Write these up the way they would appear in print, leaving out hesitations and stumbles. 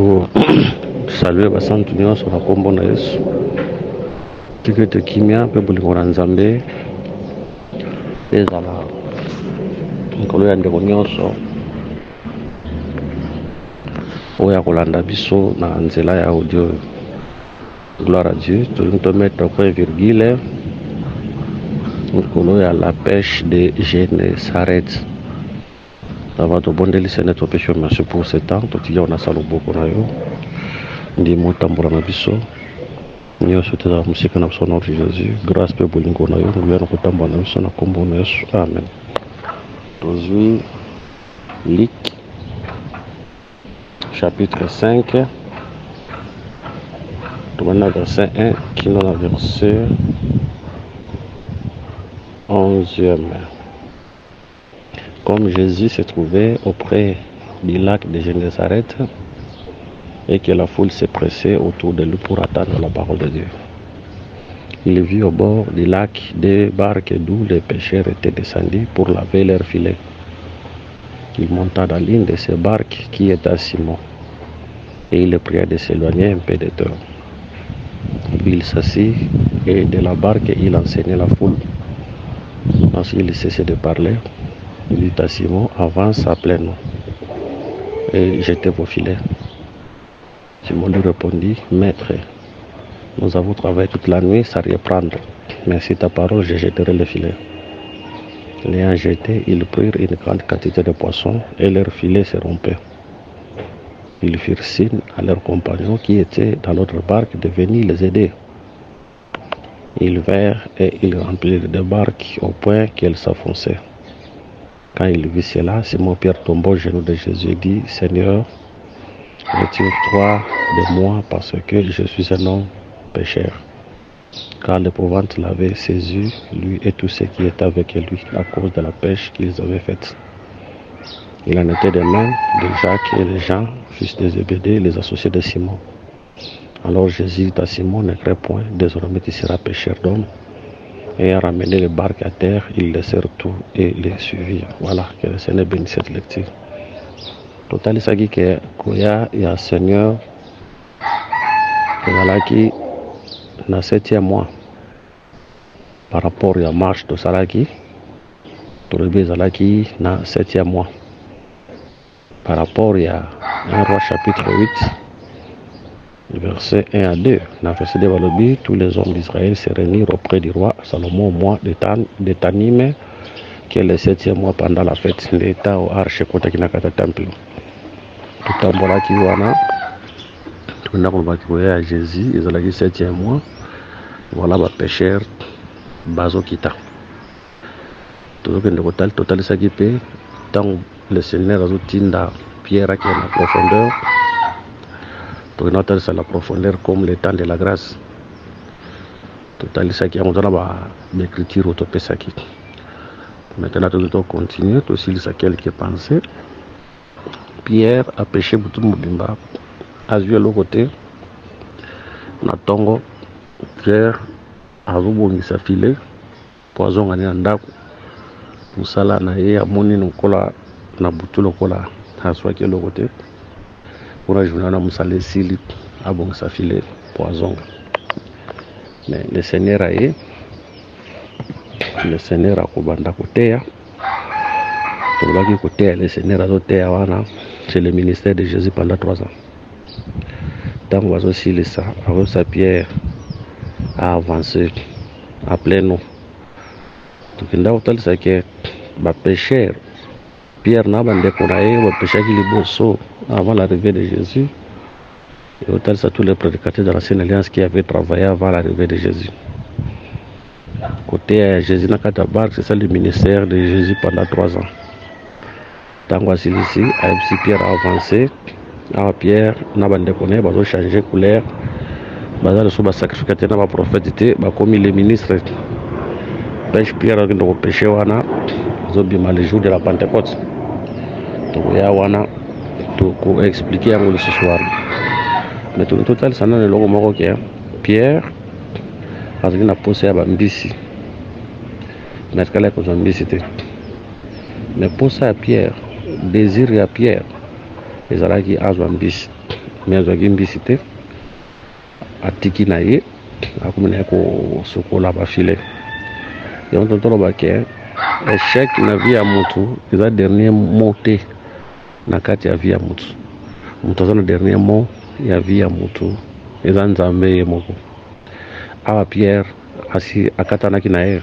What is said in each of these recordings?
to salue basantu nyonso na kombo na Yesu tikete kimia mpe bolingo na Nzambe ezala nkolo ya ndeko nyonso oyo akolanda biso na nzela ya audio. Gloire à Dieu. Tolingi tomettre point virgule nkolo ya la pêche de Gennesaret. Tava tobondeli Seigneur topeshe merci pour ce temps totilia onasa loboko na yo ndimo otambola na biso nyonso tezala mosika na biso na Jésus. Grâce mpe bolingo na yo nguyana kotambola na biso na kombo na Yesu, amen. Tozwi Luc chapitre 5 tombona verset 1 kino na verset 11e. Comme Jésus se trouvait auprès du lac de Gennesaret et que la foule se pressait autour de lui pour attendre la parole de Dieu, il vit au bord du lac des barques d'où les pêcheurs étaient descendus pour laver leurs filets. Il monta dans l'une de ces barques qui était à Simon et il le pria de s'éloigner un peu de terre. Puis il s'assit et de la barque il enseignait la foule. Lorsqu'il cessait de parler, il dit à Simon, avance à plein eau et jetez vos filets. Simon lui répondit, Maître, nous avons travaillé toute la nuit sans rien prendre, mais si ta parole, je jetterai le filet. L'ayant jeté, ils prirent une grande quantité de poissons et leurs filets se rompaient. Ils firent signe à leurs compagnons qui étaient dans l'autre barque de venir les aider. Ils vinrent et ils remplirent des barques au point qu'elles s'enfonçaient. Quand il vit cela, Simon-Pierre tomba au genou de Jésus et dit, Seigneur, retire-toi de moi parce que je suis un homme pécheur. Car l'épouvante l'avait saisi, lui et tous ceux qui étaient avec lui, à cause de la pêche qu'ils avaient faite. Il en était de même de Jacques et les Jean, fils de Zébédée, les associés de Simon. Alors Jésus dit à Simon, ne crains point, désormais tu seras pêcheur d'hommes. Et a ramené les barques à terre, ils laissèrent tout et les suivirent. Voilà, que le Seigneur bénisse cette lecture. Total, il s'agit que Koya et un Seigneur, qui dans le 7e mois, par rapport à la marche de Salaki, Tourébé Zalaki dans le 7e mois. Par rapport à 1 Roi chapitre 8, verset 1 à 2, dans le verset de Valobi, tous les hommes d'Israël se réunirent auprès du roi Salomon au mois de Tanim, qui est le 7e mois pendant la fête de l'État au Arche Kota Kinakata Temple. Tout en voilà qui wana, tout le monde va à Jésus, ils ont le 7e mois, voilà ma pécheur, Bazo Kita. Tout le monde total s'agipé, tant le Seigneur a tinda Pierre qui est en profondeur. C'est la profondeur comme le temps de la grâce. Total ça qui est en l'écriture autopésaki. Maintenant nous continuer aussi ça quelques pensées. Pierre a péché beaucoup mobimba. A vu l'autre côté. Na tongo Pierre a vu sa filet poison ngani ndako. Musala na ye amoni nukola na butulo kola aswa ke l'autre côté. Pour ajouter à Moussale Sili, à bon ça filet poison. Mais le Seigneur a eu, le Seigneur a commandé côté. Le Seigneur a doté à c'est le ministère de Jésus pendant 3 ans. Tant qu'on aussi le ça, avec sa pierre a avancé à plein eau. Donc il a autant ça que ma pécheur. Pierre n'a pas découragé, ma pécheur qui est beau avant l'arrivée de Jésus. Et autant ça tous les prédicateurs de l'ancienne alliance qui avaient travaillé avant l'arrivée de Jésus. Côté Jésus n'a qu'à barque, c'est ça le ministère de Jésus pendant 3 ans. Tant qu'on ici, Pierre a avancé, Pierre n'a pas déconné, il a changé de couleur, il a sacrifié dans la prophétie, il a commis les ministres. Pierre a péché, il a le jour de la Pentecôte. Donc il y a pour expliquer ce soir. Mais tout le total, ça n'a pas le logo marocain. Pierre a posé à Bambisi. Mais ce qu'elle a posé à Bambisi, mais pour ça, Pierre, désir à Pierre, les Arabes qui ont Bambisi. mais azwaki mbisi te atiki na ye akomi na ye kosukola bafile yango totoloba ke échec na vie ya mutu eza dernier mot te na kati ya vie ya mutu. Mutu aza na dernier mot ya vie ya mutu eza nzambe ye moko. Awa Pierre asi akatanaki na ye,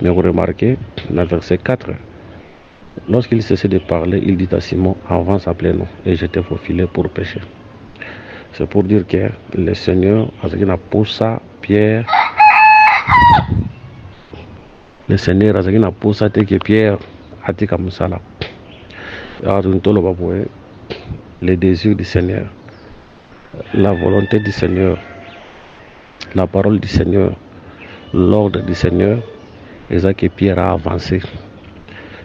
mais vous remarquez dans verset 4, lorsqu'il cessait de parler, il dit à Simon, avance à plein nom et jetez vos filets pour pêcher. C'est pour dire que le Seigneur a poussé Pierre. Le Seigneur a poussé que Pierre a dit comme ça là. Le désir du Seigneur, la volonté du Seigneur, la parole du Seigneur, l'ordre du Seigneur, et ça que Pierre a avancé.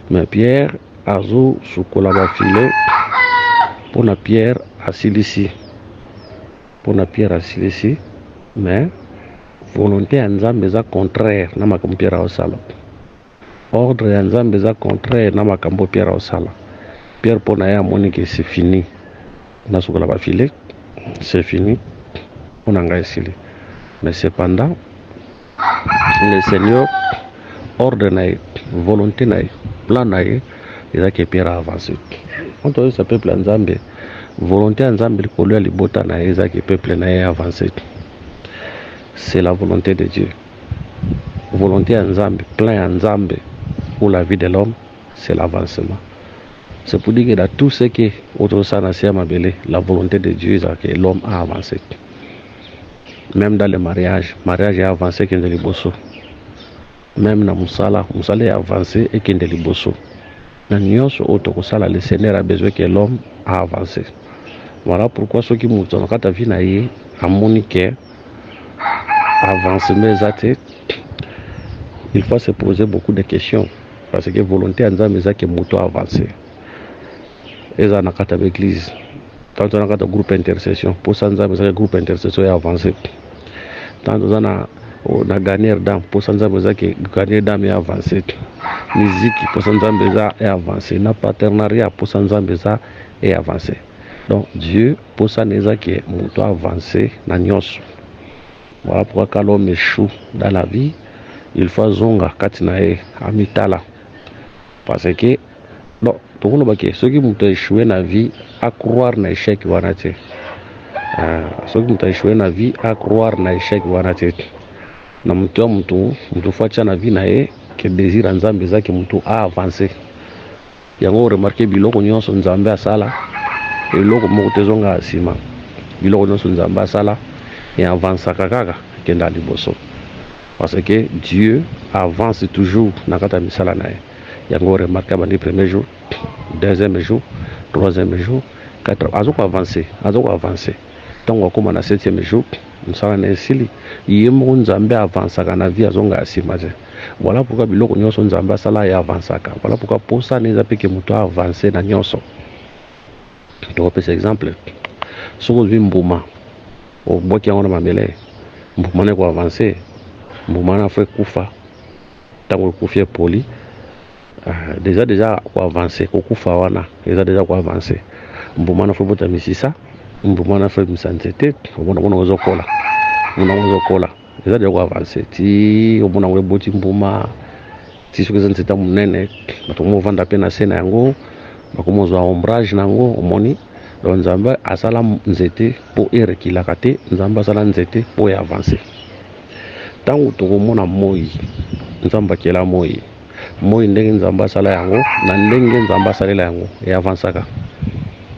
Mais Pierre a joué sous la filet pour la Pierre à ici. Pour la Pierre à ici, mais volonté en Zambéza contraire na makambo Pierre au sala. Ordre en Zambéza contraire na makambo Pierre au sala. Pierre pour na ya moni que c'est fini. Na sous la filet, c'est fini. On a gagné. Mais cependant, le Seigneur ordre, volonté, plan, et là que Pierre a avancé. On trouve ce peuple en Zambie, volonté en Zambie, pour lui, les bota, et là que le peuple a avancé. C'est la volonté de Dieu. Volonté en Zambie, plan en Zambie, pour la vie de l'homme, c'est l'avancement. C'est pour dire que dans tout ce qui est autour de la volonté de Dieu, c'est que l'homme a avancé. Même dans le mariage est avancé qu'il y a des bossos. Même dans Moussala est avancé et qu'il y a des bossos. Dans Nyos, le Seigneur a besoin que l'homme a avancé. Voilà pourquoi ceux qui m'ont dit que ta vie a moniqué, avancé, mais il faut se poser beaucoup de questions. Parce que volonté en Zambie, c'est que mouton avancé. Et ça n'a pas l'église. Tant on a un groupe intercession, pour ça, un groupe intercession est avancé. Tant on a gagné d'âme, pour ça, gagner d'âme est avancé. Musique, pour ça, est avancé. Na partenariat, pour ça, est avancé. Donc, Dieu, pour ça, n'est pas que mouton avancé, na nyos. Voilà pourquoi quand l'homme échoue dans la vie, il faut zonga katinae amitala. Parce que, non, tout le monde ceux qui ont échoué dans la vie à croire dans l'échec wanate. Ceux qui ont échoué dans la vie à croire dans l'échec wanate. Na mtu facha na vie nae que désir nzambe za que mtu a avancé. Yango remarquer biloko nyonso nzambe asala et biloko moko tezonga asima. Biloko nyonso nzambe asala et avance kaka kenda liboso. Parce que Dieu avance toujours na kata misala nae. Yango remarquer bandi premier jour, deuxième jour, troisième jour, quatrième, azoko avancer. Donc on commence à septième jour, nous sommes ainsi, yemo nzambe avance na vie azonga asimaje. Voilà pourquoi biloko nyonso nzambe sala ya avance. Voilà pourquoi pour ça neza peke muto avancer na nyonso. Donc par exemple, soko vi mbuma, o boki yango na mamele, mbuma ne ko avancer, mbuma na fait kufa. Tango kufie poli. Déjà quoi avancer kokufa wana déjà quoi avancer mbuma na fobota misisa mbuma na fe misantete obona ozokola déjà quoi avancer ti obona we boti mbuma ti soki nzeta munene batomo vanda pe na sena yango bakomo zo ombrage nango omoni donc nzamba asala nzete po erekila kate nzamba asala nzete po ya avancer tango tokomona moi nzamba kela moi ndenge nzamba sala yango na ndenge nzamba salela yango et avansaka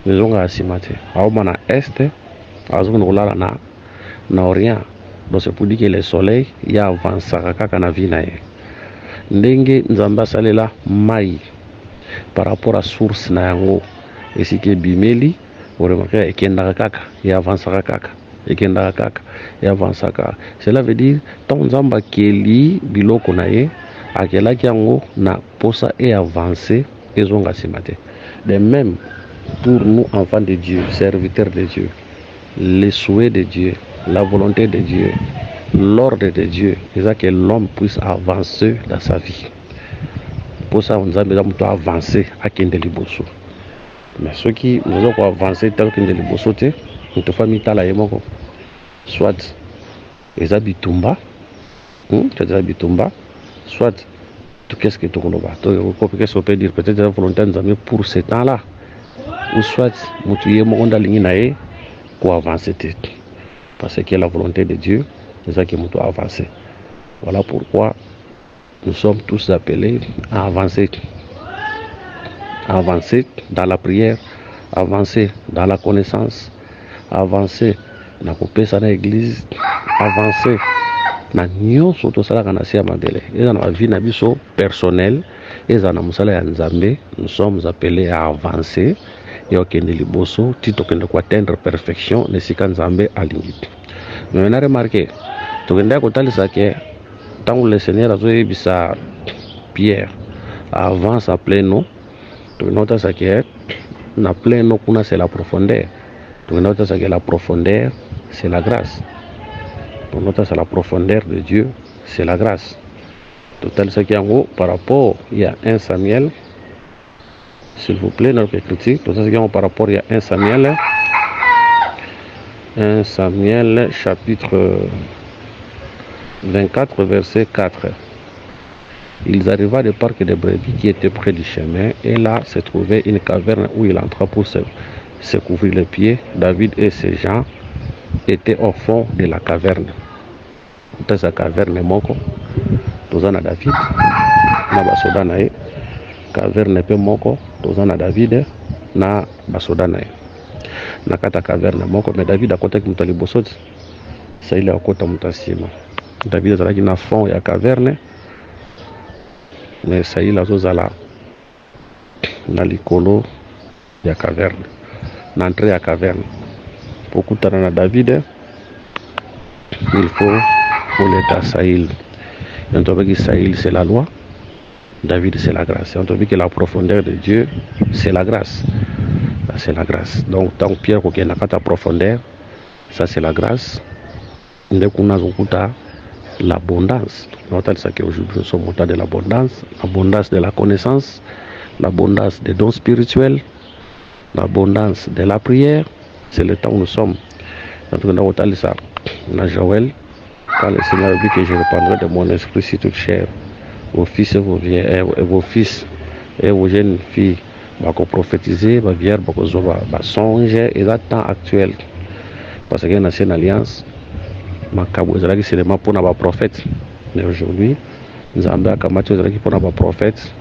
mezonga asimate aoma na est azokona kolala na orient. Donc c'est pour dire que le soleil ya avansaka kaka na vie na ye ndenge nzamba salela mai par rapport à source na yango esike bimeli oremaka ekendaka kaka ya avansaka kaka ekendaka kaka ya avansaka. Cela veut dire tant nzamba keli biloko na ye akelaki yango na posa et avancé et zonga simate. De même pour nous enfants de Dieu, serviteurs de Dieu, les souhaits de Dieu, la volonté de Dieu, l'ordre de Dieu, c'est que l'homme puisse avancer dans sa vie. Pour ça on a besoin de avancer à Kendeli Bosso. Mais ceux qui nous ont avancé tel que nous les sauter, nous te faisons mitala et moko. Soit les habitumba, soit tout qu'est-ce que tu connais pas. Qu'est-ce qu'on peut dire peut-être la volonté de pour ce temps-là, ou soit nous tuer mon ondalinginae pour avancer. Parce que la volonté de Dieu, c'est ça qui nous doit avancer. Voilà pourquoi nous sommes tous appelés à avancer. À avancer dans la prière, à avancer dans la connaissance, à avancer dans l'église, à avancer dans nyonso tosalaka na sia mabele. Et dans la vie na biso personnelle, et dans la musala ya Nzambe, nous sommes appelés à avancer et okende liboso tito kende ko atteindre perfection ne sika Nzambe alingi. Mais on a remarqué to kende ko talisa ke tant le Seigneur a joué bisa Pierre avance à plein nom. Tu notes ça que na plein nom kuna c'est la profondeur. Tu notes ça que la profondeur c'est la grâce. Tu notes ça la profondeur de Dieu c'est la grâce. Total ce qui en haut par rapport il y a 1 Samuel, s'il vous plaît, notre critique. Tout ça qui en haut par rapport il y a 1 Samuel chapitre 24 verset 4. Ils arriva des parcs de brebis qui étaient près du chemin, et là se trouvait une caverne où il entra pour se couvrir les pieds. David et ses gens étaient au fond de la caverne. Dans sa caverne, moko, tozana David, na basoda nae. Caverne pe moko, tozana David, na basoda nae. Na kata caverne moko, mais David a côté qui mutali bosoti, ça il est à côté mutasima. David azalaki na fond ya caverne. Mais ça y est, la zozala na likolo ya caverne, na entrée ya caverne. Pour kutana na David, il faut l'état Saïl. Et on trouve que Saïl c'est la loi, David c'est la grâce. Et on trouve que la profondeur de Dieu c'est la grâce. Ça c'est la grâce. Donc tant Pierre qui n'a pas ta profondeur, ça c'est la grâce. Nous avons l'abondance. Aujourd'hui, nous sommes au temps de l'abondance de la connaissance, l'abondance des dons spirituels, l'abondance de la prière. C'est le temps où nous sommes. Dans Joël, quand le Seigneur dit que je reprendrai de mon esprit sur toute chair, vos fils et vos fils et vos jeunes filles vont prophétiser, vont songer, et le temps actuel. Parce qu'il y a une ancienne alliance. C'est seulement pour les prophètes. Mais aujourd'hui, nous avons pour les prophètes.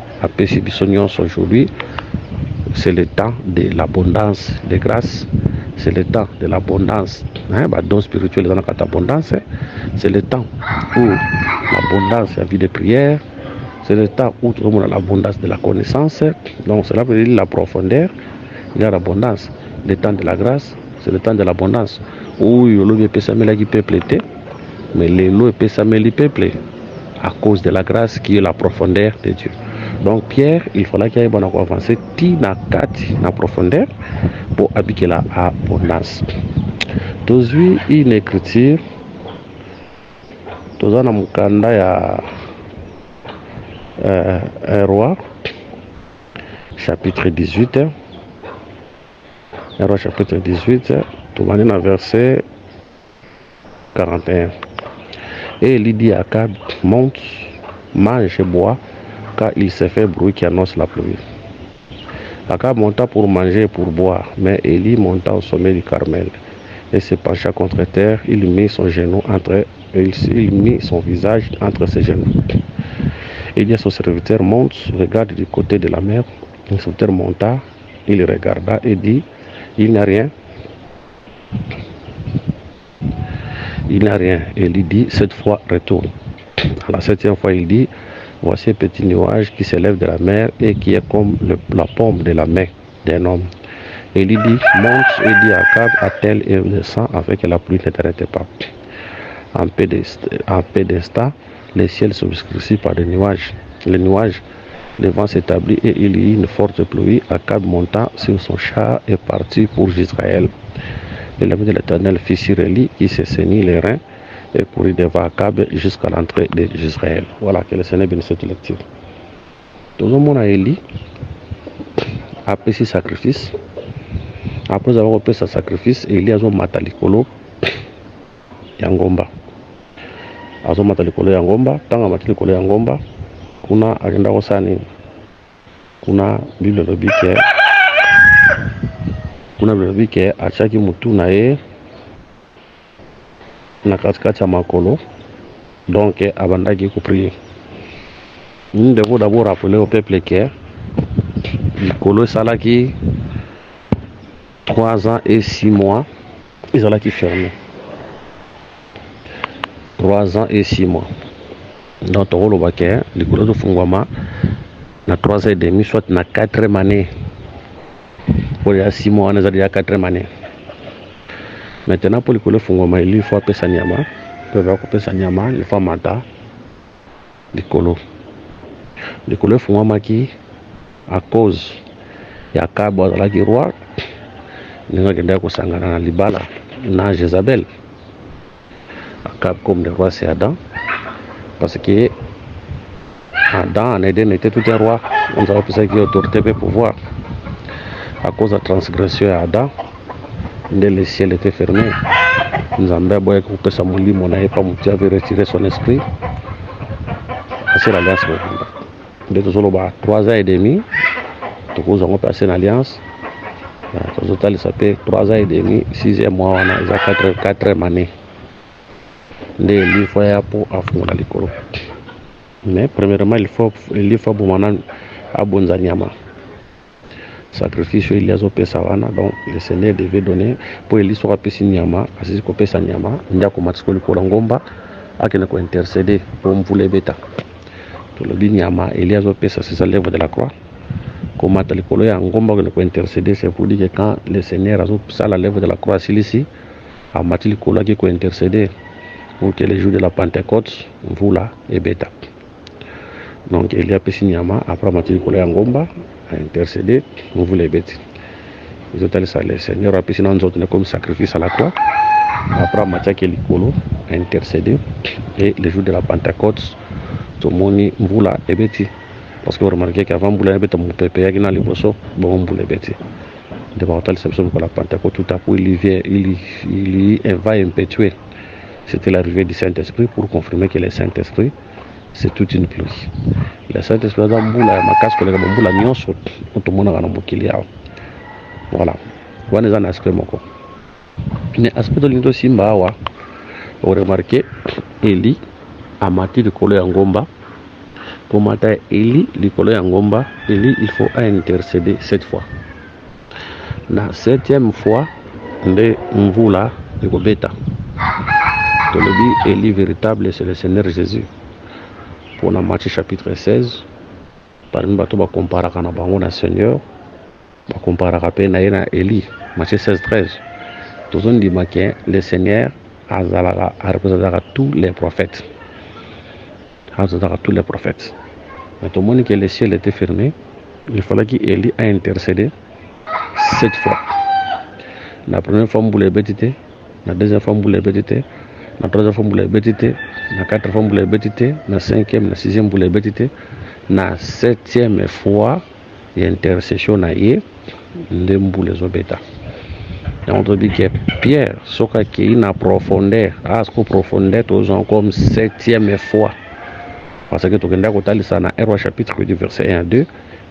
Aujourd'hui, c'est le temps de l'abondance de grâce. C'est le temps de l'abondance. Don spirituel, abondance. C'est le temps où l'abondance la vie de prière. C'est le temps où nous avons l'abondance de la connaissance. Donc, cela veut dire la profondeur. Il y a l'abondance. Le temps de la grâce, c'est le temps de l'abondance. Où il peut s'améliorier qui peuple était, mais l'eau peut s'améliorier peuple à cause de la grâce qui est la profondeur de Dieu. Donc Pierre, il fallait qu'il y ait bon avancé tina kati na profondeur pour habiter la abondance. Tozui une écriture, tozana mukanda ya un roi, chapitre 18. Un roi chapitre 18. Tout le monde verset 41. Et il dit à Akab, monte, mange et bois, car il s'est fait bruit qui annonce la pluie. Akab monta pour manger et pour boire, mais Élie monta au sommet du Carmel et se pencha contre terre. Il mit son visage entre ses genoux. Il dit à son serviteur, monte, regarde du côté de la mer. Le serviteur monta, il regarda et dit, il n'y a rien. Il n'a rien. Et il dit, cette fois, retourne. À la 7e fois, il dit, voici un petit nuage qui s'élève de la mer et qui est comme la paume de la main d'un homme. Et il dit, monte, et dit à Akab, attelle et descend afin que la pluie ne t'arrête pas. En paix d'instant, les ciels s'obscurcissent par des nuages. Les nuages, le vent s'établit et il y eut une forte pluie. Akab monta sur son char et partit pour Israël. Et l'ami de l'Éternel fit sur Élie qui se saignit les reins et courut devant Akab jusqu'à l'entrée d'Israël. Voilà, que le Seigneur bénisse cette lecture. Tout le monde a Élie, après ce sacrifice. Après avoir fait ce sacrifice, Elias a mata likolo ya ngomba. Azo mata likolo ya ngomba, tanga mata likolo ya ngomba, kuna agenda kosani. Kuna Bible lobike. Kuna Bible lobike achaki mutu na ye na katikati ya makolo. Donc abandaki ko prier. Nous devons d'abord rappeler au peuple que likolo salaki 3 ans et 6 mois, ils allaient qui fermer. 3 ans et 6 mois. Donc, tu vois le likolo de Fungwama, na 3 ans et demi, soit na 4e année. Pour les 6 mois, on a déjà 4e année. Maintenant, pour likolo de Fungwama, il faut appeler Sanyama. Il faut mata likolo. Likolo de Fungwama qui, à cause, il y a Kabo à la roi. Nous avons na libala na Jézabel. Akab comme le roi c'est Adam. Parce que Adam en Éden était tout un roi. Nous avons pensé qu'il y a autorité et pouvoir. À cause de la transgression d'Adam, le ciel était fermé. Nous avons besoin de couper sa mouli, mon n'avait pas mouti, avait retiré son esprit. C'est l'alliance. De tous les 3 ans et demi, nous avons passé une alliance. Au total, ça fait 3 ans et demi, 6e mois, on a 4e année. Il faut pour affronter l'école. Mais premièrement, il faut pour Abonzanyama. Sacrifice, il y a des savana, donc le Seigneur devait donner pour Élie soit pessi Nyama, assis qu'on pèse Nyama, il y a comme Matsko le Kolangomba, à qui nous intercéder pour me vouloir bêta. Tout le Nyama, il y a des pèses à l'œuvre de la croix. Comme Matalikolo et Angomba qui nous intercéder, c'est pour dire que quand le Seigneur a ça la lèvre de la croix ici, à Matalikolo qui nous intercéder pour que les jours de la Pentecôte, vous là, et bêta. Donc il y a pessi Nyama, après Matalikolo et Angomba, à intercéder, vous voulez bêter. Ils ont dit ça, le Seigneur a pessi nous autres comme sacrifice à la croix, après Matalikolo a intercédé, et les jours de la Pentecôte, tout le monde, vous là, et bêter. Parce que vous remarquez qu'avant vous l'avez mon pépé qui n'a les bossos, bon vous l'avez bêté. De par la réception de la Pentecôte, tout à coup il va impétuer. C'était l'arrivée du Saint-Esprit pour confirmer que le Saint-Esprit c'est toute une pluie. Le Saint-Esprit a un boula, ma casque, le boula nyonso, tout le monde a un bouclier. Voilà. Voilà les aspects moko. Mais aspect de l'indo simba wa, vous remarquez, Eli a mati de coller en gomba. Pour mater Eli, l'icolo Yangomba, Eli, il faut intercéder 7 fois. La 7e fois, de Mvula, de Gobeta. Tout le dit, Eli véritable, c'est le Seigneur Jésus. Pour la Matthieu chapitre 16, par exemple, on va comparer avec le Seigneur, on va comparer avec Eli, Matthieu 16, 13. Tout le monde dit que le Seigneur a représenté tous les prophètes. À tous les prophètes. Mais tout le monde que le ciel était fermé, il fallait qu'Élie a intercédé 7 fois. La première fois, vous l'avez bêtité, la deuxième fois, vous l'avez bêtité, la troisième fois, vous l'avez bêtité, la quatrième fois, vous l'avez bêtité, la 5e, la 6e, vous l'avez bêtité, la 7e fois, il y a intercession à y les les obéta. Et on te dit que Pierre, ce qui est en profondeur, à ce qu'on profondeur, comme 7e fois. Parce que tu as dans Héros chapitre du verset 1 à 2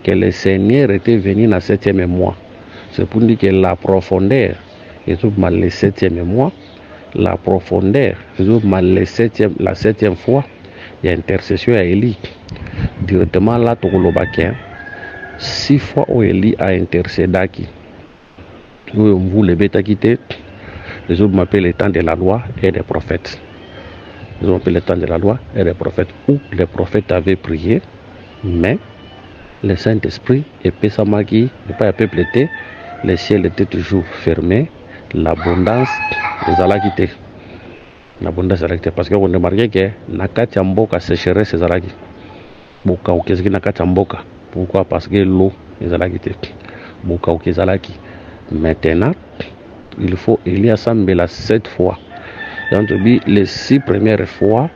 que le Seigneur était venu dans le 7e mois. C'est pour dire que la profondeur est tout mal le 7e mois. La profondeur est tout mal la 7e fois. Il y a intercession à Élie. Directement là, tu as 6 fois où Élie a intercédé. Vous les bêtes quitté. Les autres m'appellent le temps de la loi et des prophètes. Ils ont appelé le temps de la loi et les prophètes, où les prophètes avaient prié, mais le Saint-Esprit et Pessamaki n'est pas peuplé, le ciel était toujours fermé, l'abondance des alakités. L'abondance des alakités, parce qu'on remarquait que Nakati Amboka sécherait ces alakités. Boka ou qu'est-ce que Nakati Amboka? Pourquoi? Parce que l'eau est alakités. Boka ou qu'est-ce que maintenant, il faut Eliasambé la 7 fois. Donc, les 6 premières fois,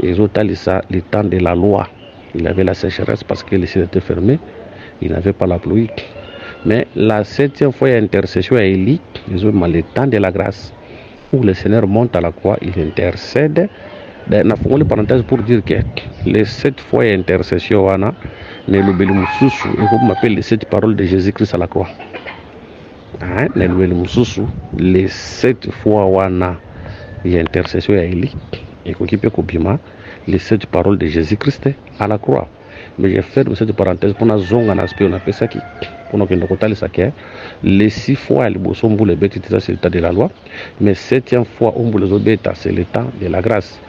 ils ont le temps de la loi. Il avait la sécheresse parce que le ciel était fermé. Il n'avait pas la pluie. Mais la 7e fois, il y a intercession à Élie, ils ont le temps de la grâce, où le Seigneur monte à la croix, il intercède. On a fait une parenthèse pour dire que les 7 fois, il y a intercession, et comme on appelle les 7 paroles de Jésus-Christ à la croix. Les 7 fois, il y a intercession à Élie, et les 7 paroles de Jésus-Christ à la croix. Mais j'ai fait cette parenthèse pour nous zonga un aspect, on appelle ça qui, pour nous les 6 fois, les bêtes, c'est le temps de la loi, mais 7e fois, les bêtes, c'est le temps de la grâce.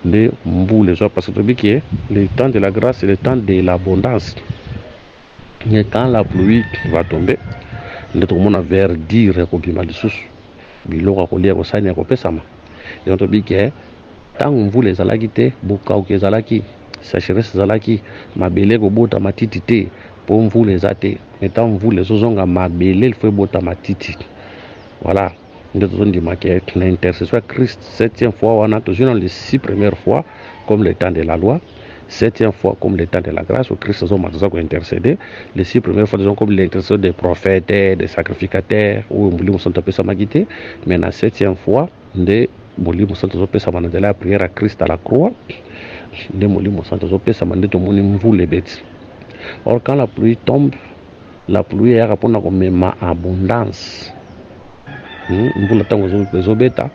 Les autres, parce que le temps de la grâce, c'est le temps de l'abondance. Et quand la pluie va tomber, notre monde a verdir et copie mal sous. Bilo a collé au sein de Pesama. Et on te dit que tant vous les alagité, beaucoup que zalaki, sécheresse zalaki, ma belé go bota ma titité, pour vous les athées. Et tant vous les ozonga ma belé, il faut bota ma titi. Voilà. Nous avons dit que l'intercession Christ, 7e fois, on a toujours les 6 premières fois, comme le temps de la loi, 7e fois, comme le temps de la grâce, où Christ a intercédé, les 6 premières fois, comme l'intercession des prophètes, des sacrificateurs, où nous sommes tapés sa magité, mais la 7e fois, nous sommes tapés sa magité, la prière à Christ à la croix, nous sommes tapés sa magité, nous sommes les bêtes. Or, quand la pluie tombe, la pluie est répondue comme ma abondance. Mbula tango zobeta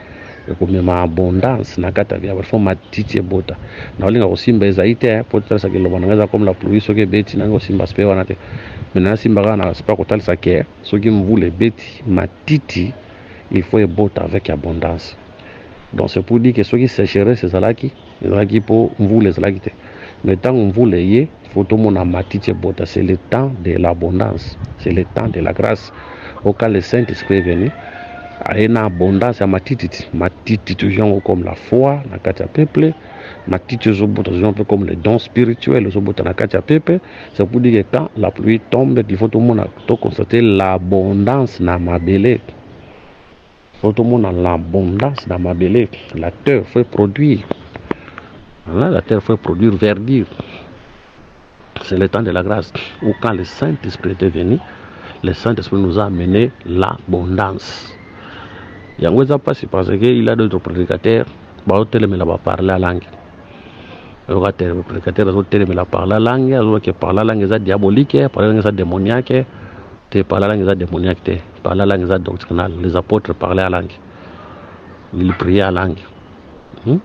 comme ma abondance na kata via fo matiti bota na olinga kosimba ezaite pour tala sakelo bananga comme la pluie soki beti nango simba spe wana te maintenant simba kana spa ko tala saké soki mvule beti matiti il faut bota avec abondance. Donc c'est pour dire que soki sécheresse ezalaki pour mvule ezalaki te, mais tant mvule yé faut tout mon matiti bota, c'est le temps de l'abondance, c'est le temps de la grâce. Au cas le Saint-Esprit est venu a une abondance à matiti toujours comme la foi na katia peuple, matiti toujours comme les dons spirituels na katia peuple. C'est pour dire que quand la pluie tombe, il faut tout le monde constater l'abondance na ma belé. Faut tout le monde l'abondance na ma belé. La terre fait produire. La terre fait produire verdure. C'est le temps de la grâce. Ou quand le Saint-Esprit est venu, le Saint-Esprit nous a amené l'abondance. Il y a un passé parce qu'il a d'autres prédicateurs qui parlent la langue. Il y a des prédicateurs qui parlent la langue, qui parlent la langue diabolique, parlent la langue démoniaque, parlent la langue démoniaque, parlent la langue doctrinale. Les apôtres parlaient la langue. Ils priaient la langue. Ils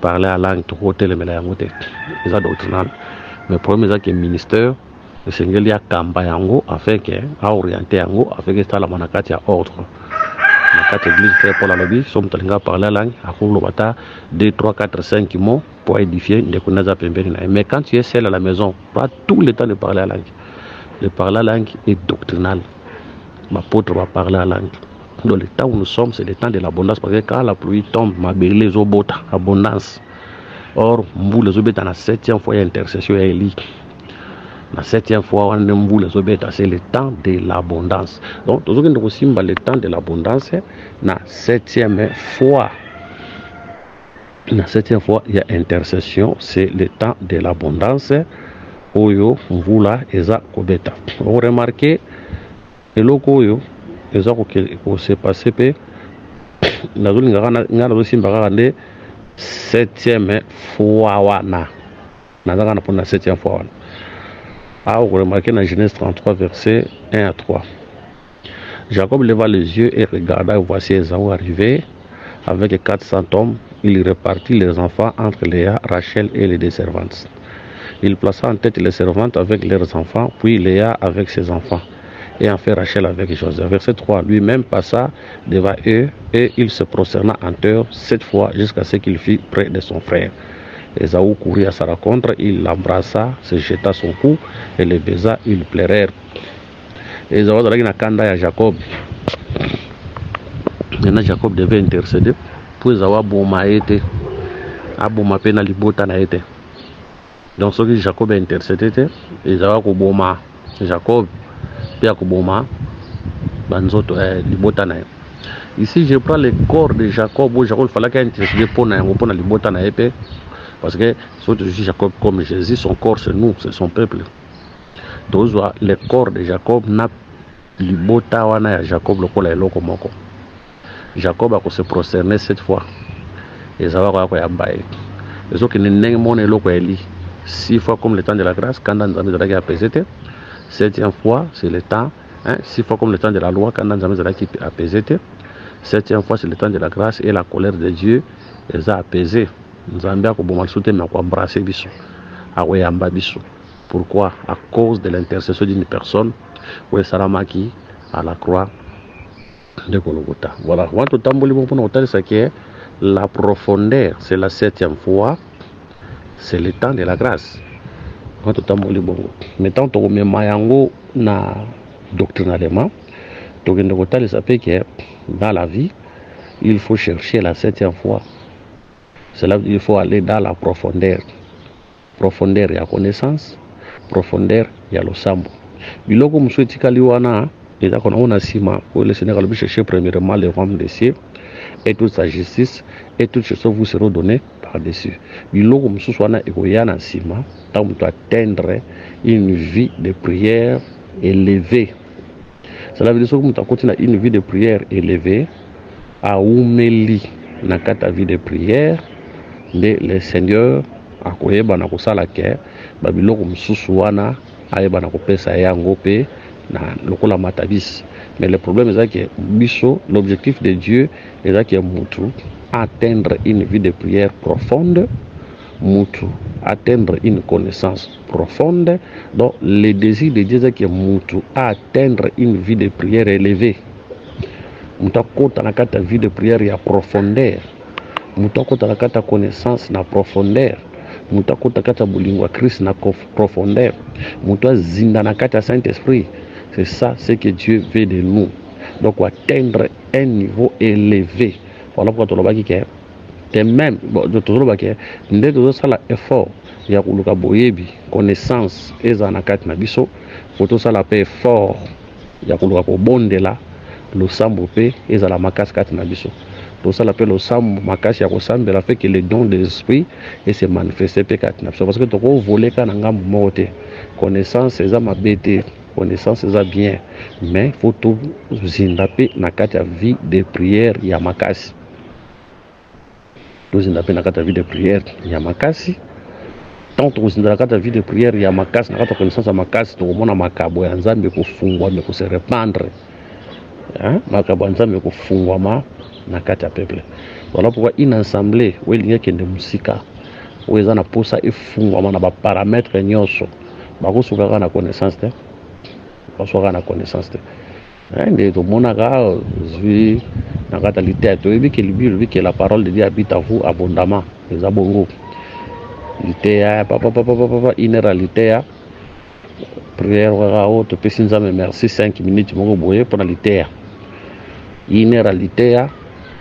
parlaient la langue, les doctrinales. Mais le problème c'est que le ministère, le Seigneur a campagne afin que, à orienter afin que ça la manakati à ordre. La 4 églises très pour la lobby, sommes en parler la langue, à couvrir le bata 2, 3, 4, 5 mots pour édifier des connaissances à. Mais quand tu es seul à la maison, pas tout le temps de parler la langue. Le parler la langue est doctrinal. Ma apôtre va parler la langue. Dans le temps où nous sommes, c'est le temps de l'abondance parce que quand la pluie tombe, ma belle les obota, abondance. Or, vous les obéta la 7e fois intercession à Élie. La 7e fois, on aime les obéta, c'est le temps de l'abondance. Donc, nous avons aussi le temps de l'abondance. La 7e fois, il y a intercession, c'est le temps de l'abondance. Oyo, mvula, eza kobeta. Vous remarquez, et l'okoyo, eza ko se passe pe, la zone ngana aussi mbagande 7e fois wana. Nazaka pour la 7e fois wana. Ah, vous remarquez dans Genèse 33, versets 1 à 3. Jacob leva les yeux et regarda, et voici Ésaü arrivé avec 400 hommes. Il répartit les enfants entre Léa, Rachel et les deux servantes. Il plaça en tête les servantes avec leurs enfants, puis Léa avec ses enfants, et enfin Rachel avec Joseph. Verset 3. Lui-même passa devant eux, et il se prosterna en terre 7 fois jusqu'à ce qu'il fût près de son frère. Ésaü courut à sa rencontre, il l'embrassa, se jeta son cou et le baisa, ils pleurèrent. Ésaü a na kanda ya Jacob. Maintenant Jacob devait intercéder pour Ésaü aboma été, aboma pe na libota na été. Donc ce que Jacob a intercédé, Ésaü a koboma Jacob, puis a koboma banzoto libota na. Ici je prends le corps de Jacob où Jacob fallait qu'il intercède pour na libota na épée. Parce que surtout Jacob comme Jésus, son corps c'est nous, c'est son peuple. tozwa le corps de Jacob na libota wana ya Jacob lokola eloko moko. Jacob a se prosterner 7 fois. Et ça va quoi ya bae. Les autres qui n'ont mon eloko eli 6 fois comme le temps de la grâce quand dans Nzambe zalaki apaisé. 7e fois c'est le temps 6 fois comme le temps de la loi quand dans Nzambe zalaki apaisé. 7e fois c'est le temps de la grâce et la colère de Dieu les a apaisés. Nzambe a koboma soute mais ko embrasser biso. Akoyamba biso. Pourquoi? À cause de l'intercession d'une personne où Saramaki à la croix de Golgotha. Voilà. La profondeur, c'est la 7e fois, c'est le temps de la grâce. Maintenant, on met Mayango na doctrinalement. Donc, dans la vie, il faut chercher la 7e fois. C'est là qu'il faut aller dans la profondeur. Profondeur, il y a connaissance. Profondeur, il y a le sambo. Biloko msweti kaliwana, et donc on a sima, où le Seigneur a cherché premièrement le royaume des cieux et toute sa justice, et toutes choses vous seront données par-dessus. Biloko mswena ekoyana sima, tant on doit atteindre une vie de prière élevée. Cela veut dire que nous continuons une vie de prière élevée, à oumeli, na kata vie de prière, le Seigneur akoyeba na kosala ke babiloko msusu wana ayeba na kopesa yango pe na lokola matabisi. Mais le problème est que biso l'objectif de Dieu est que mutu atteindre une vie de prière profonde, mutu atteindre une connaissance profonde. Donc le désir de Dieu est que mutu atteindre une vie de prière élevée. Mutu kota na kata vie de prière ya profondeur. Mutu kota na kata connaissance na profondeur. Mutu kota kata bolingo Christ na profondeur. Mutu zinda na kata Saint-Esprit. C'est ça ce que Dieu veut de nous. Donc atteindre un niveau élevé. Voilà pourquoi tu l'as dit que même dès que tu as l'effort il y a kuluka boyebi connaissance eza na kati na biso faut tout ça la paix fort il y a kuluka ko bondela le sambo pe eza la makasi kati na biso. Tout ça l'appelle le sambo makasi ya ko sambela fait que les dons de l'esprit et se manifester pe kati na biso parce que to ko voler kana ngambo mote connaissance eza mabete connaissance eza bien mais faut tout zindape na kati ya vie de prière ya makasi. Tout zindape na kati ya vie de prière ya makasi. Tant que vous avez vie de prière, il y a ma casse, il y a connaissance à ma casse, tout le monde a ma cabo, il y a un zambé qui fungwa, mais qui se répandre. Ma cabo, un zambé qui fungwa, ma kata peuple. Voilà pourquoi une assemblée où il y a de musique, où il y a un posa et fungwa, ma na paramètres nyoso, ba ko souverain na connaissance de, ba souverain na connaissance de. Et tout le monde a vu na kata littérature, et puis que la parole de Dieu habite à vous abondamment, les abongos. Litéa, inéralité, prière, tu peux sinzame merci 5 minutes, mon boye pour la litéa. Inéralité,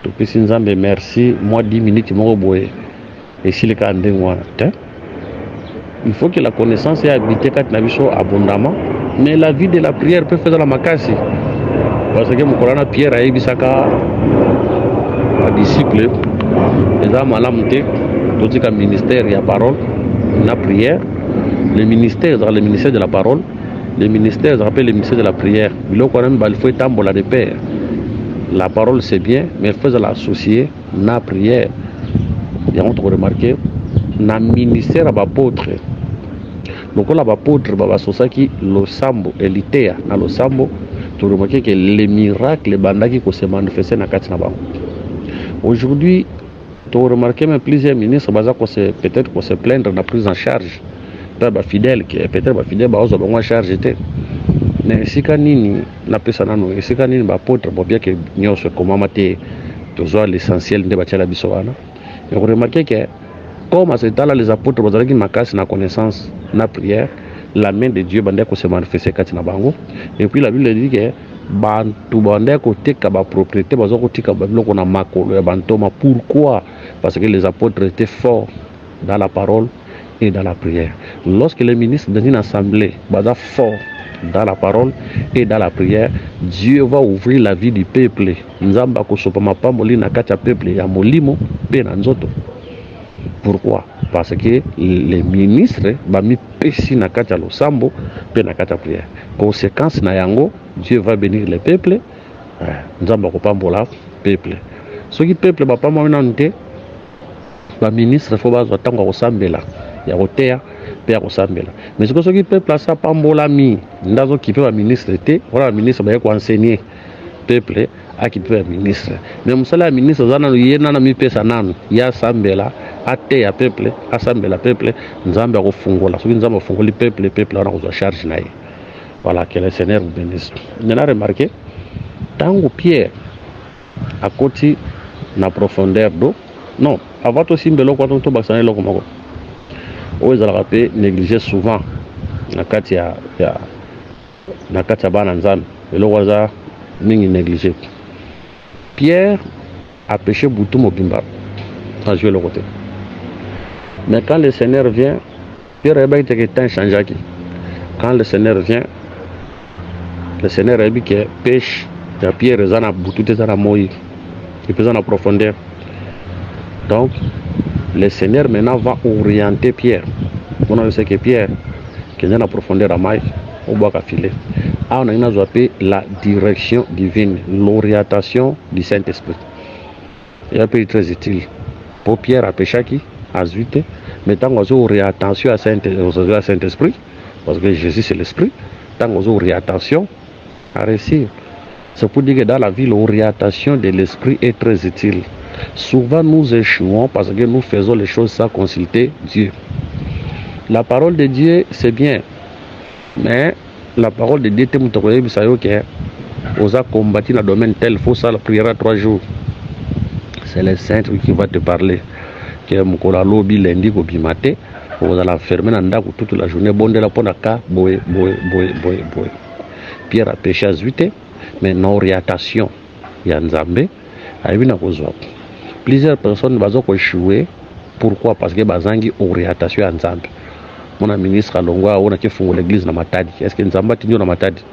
tu peux sinzame merci, moi 10 minutes, mon boye. Et si le cas de moi, il faut que la connaissance ait habité quand la vie soit abondamment, mais la vie de la prière peut faire la makasi. Parce que mon Coran Pierre a ebisaka un disciple, les âmes à l'âme. Tout ce ministère et la parole, la prière, le ministère de la parole, le ministère rappelle le ministère de la prière. Il faut tambola de paix. La parole c'est bien, mais il faut l'associer à la prière. Et on peut remarquer, le ministère à l'apôtre. Donc l'apôtre va associer le sambo et l'ité dans le sambo. Tu remarques que les miracles, les bandaki qui se manifestent dans la banque. Aujourd'hui, tu as remarqué même plusieurs ministres peut-être qu'on se plaindre de la prise en charge. Peut-être fidèle ont en charge. Mais si kanini la personne non, si kanini ba apôtre bien que nous se comment toujours l'essentiel de bâtir la bisoana. Et on remarque que comme à ce temps-là les apôtres ont dit makasi na connaissance na prière, la main de Dieu bande ko se manifester katina bango. Et puis la Bible dit que bantu bande ko teka ba propriété bazo ko tika ba biloko na makolo ya bantoma. Pourquoi? Parce que les apôtres étaient forts dans la parole et dans la prière. Lorsque les ministres dans une assemblée sont forts dans la parole et dans la prière, Dieu va ouvrir la vie du peuple. Nzamba ko sopa mapambo li na kati ya peuple ya molimo pe na nzoto. Pourquoi? Parce que les ministres bami pesi na kati ya losambo pe na kati ya prière. Conséquence na yango, Dieu va bénir le peuple, nzamba kopambola peuple. Ce qui peuple ba pamba nanu te, ba ministre faut bazwa tango kosambela ya koteya pe ya kosambela. Mais ce qui peuple asa pambola mi ndazo kipe ba ministre te, wala ministre ba ko enseigner peuple akipe ba ministre. Mais musala ya ministre zana yena na mi pesa nanu ya sambela ate ya peuple asambela peuple nzambe akofungola soki nzambe afungoli peuple peuple wana kozwa charge na ye. Voilà, que le Seigneur vous bénisse. On a remarqué tango Pierre a côté na profondeur d'eau. Non, avant aussi mbelo kwa tonto bakisana loko moko. O ezala pe négliger souvent na kati ya bana nzambe. Eloko za mingi négliger. Pierre a péché boutou mobimba. A joué le côté. Mais quand le Seigneur vient, Pierre a été que temps changé. Quand le Seigneur vient, le Seigneur a dit que pêche, la pierre est en boutou, est en moïse, il peut en profondeur. Donc, le Seigneur maintenant va orienter Pierre. On sait que Pierre, qui est en profondeur à maille, au bois à filer. On a appelé la direction divine, l'orientation du Saint-Esprit. Il a été très utile. Pour Pierre à pécher qui a zuité, mais tant qu'on a orientation à Saint-Esprit, parce que Jésus c'est l'Esprit, tant qu'on a orientation à réussir. C'est pour dire que dans la vie, l'orientation de l'Esprit est très utile. Souvent nous échouons parce que nous faisons les choses sans consulter Dieu. La parole de Dieu c'est bien, mais la parole de Dieu vous a combattu dans le domaine tel, il faut ça la prière 3 jours. C'est le Saint qui va te parler. Que mukola lobi lundi ko bimate, vous allez fermer nandako toute la journée. Bonde la ponaka boé. Pierre a péché à zuité, mais non orientation. Yanzambe a eu une cause. Plusieurs personnes vont échouer. Pourquoi? Parce que bazangi orientation à Nzambe. Mon ministre Alongwa on a fait fondre l'église na Matadi. Est-ce que Nzamba tinyo na Matadi?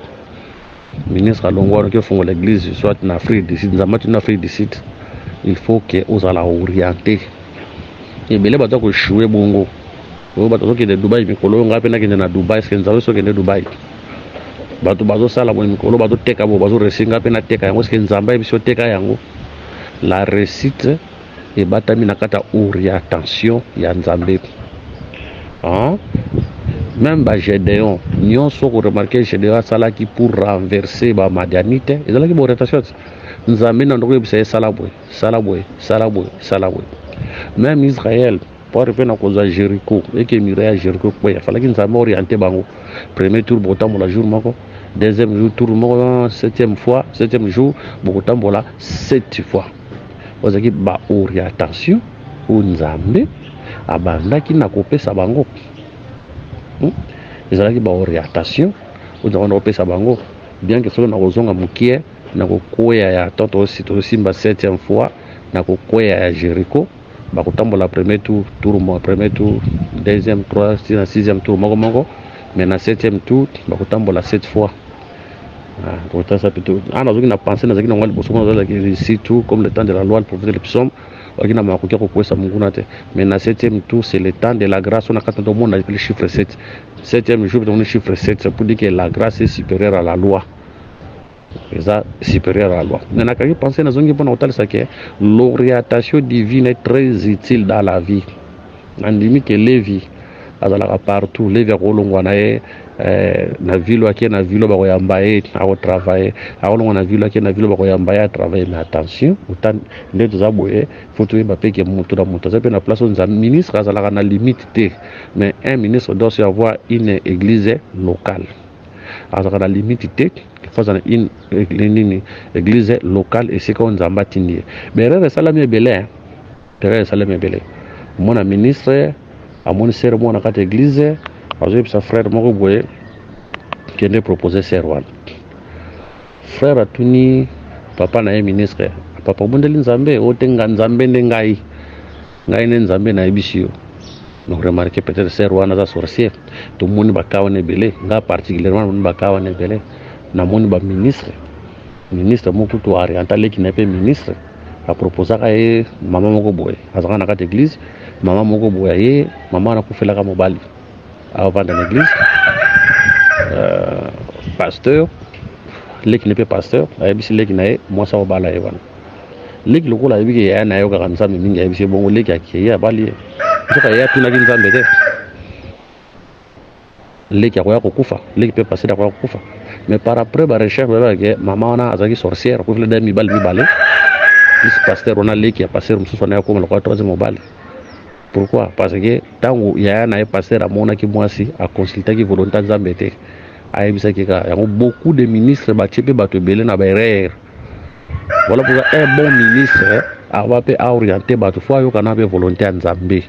Ministre Alongwa on a fait fondre l'église soit en Afrique du Sud, Nzamba tinyo en Afrique du Sud. Il faut que vous allez orienter. Et bien les bateaux qui échouent bongo. Les bateaux qui sont de Dubaï, mais quand on a peine qui sont à Dubaï, est-ce que Nzamba sont de Dubaï? Bateau ça la bonne mikolo bateau teka bo bateau resinga peine teka yango est-ce que Nzamba ebiso teka yango? La réussite et batami nakata orientation ya Nzambe. Hein? Même Gédéon, nous avons remarqué Gédéon sala qui pour renverser ba Madianite, et là qui orientation. Nzambe n'andoko bisa salabwe. Même Israël pour revenir à cause de Jéricho et que Mireille à Jéricho quoi, il fallait que Nzambe orienté bango. Premier tour botam la jour mako, deuxième jour tour mako, septième jour botam la 7 fois. Vous avez ba orientation au Nzambe abanda qui n'a coupé sa bango. Ils ont ba orientation au Nzambe coupé sa bango. Bien que soit na kozonga mukie na kokoya ya tonto aussi ba 7e fois na kokoya ya Jéricho. Bakotambola premier tour, deuxième, troisième, 6e tour, mais na 7e tour, bakotambola 7 fois. On a pensé comme le temps de la loi, le prophète de psaume, mais na 7e tour, c'est le temps de la grâce. On a quand on a le chiffre 7. 7e jour, on a le chiffre 7, c'est pour dire que la grâce est supérieure à la loi. Supérieur à la loi. Mais quand je pense que l'orientation divine est très utile dans la vie. On dit que Lévi, partout, Lévi a rolongé na ville qui na ville ba koyambaye a travailler, a rolongé na ville qui na ville ba koyambaye a travailler. Mais attention, autant les deux aboyés, faut trouver mapé qui monte dans monte. Ça peut na place un ministre azala na limite, mais un ministre doit avoir une église locale. Alors la limite une église locale et c'est qu'on Nzamba tindi. Mais rere salami belé. Mon ministre à mon sœur mon à église, avec sa frère moko boye qui a proposé serwan. Frère atuni papa na ministre. Papa bondeli Nzambe otenga Nzambe ndengai. Ngai ne Nzambe na ebisio. Donc remarquez peut-être serwan za sorcier. Tout le monde bakawa ne belé, nga particulièrement monde bakawa ne belé. Na moni ba ministre moko to oriental qui n'est pas ministre a proposé à maman moko boy azaka na kati église maman moko boy maman na kufela ka mobali avant dans l'église pasteur leki nepe pasteur ayebisi leki na ye mwasa obala ye wana leki lokola ayebiki yaya na ye okaka nzambe mingi ayebisi bongo leki akeye abali ye soka ye atunaki nzambe te leki akoya kokufa leki mpe pasteur akoya kokufa mais par après barecherche babake mama wana azalaki sorcière akufela da mibali mibale plus pasteur wana leki ya pasteur mosusu wana yakoma lokola troisième mobali. Pourquoi? Parce que tango yaya na ye pasteur amonaki mwasi aconsultaki volonté nzambe te ayebisaki ka yango beaucoup de ministres batie mpe bato ebele na baerreur. Voilà pourquoi un bon ministre ava mpe aorienté bato fo ayokana mpe volonté ya nzambe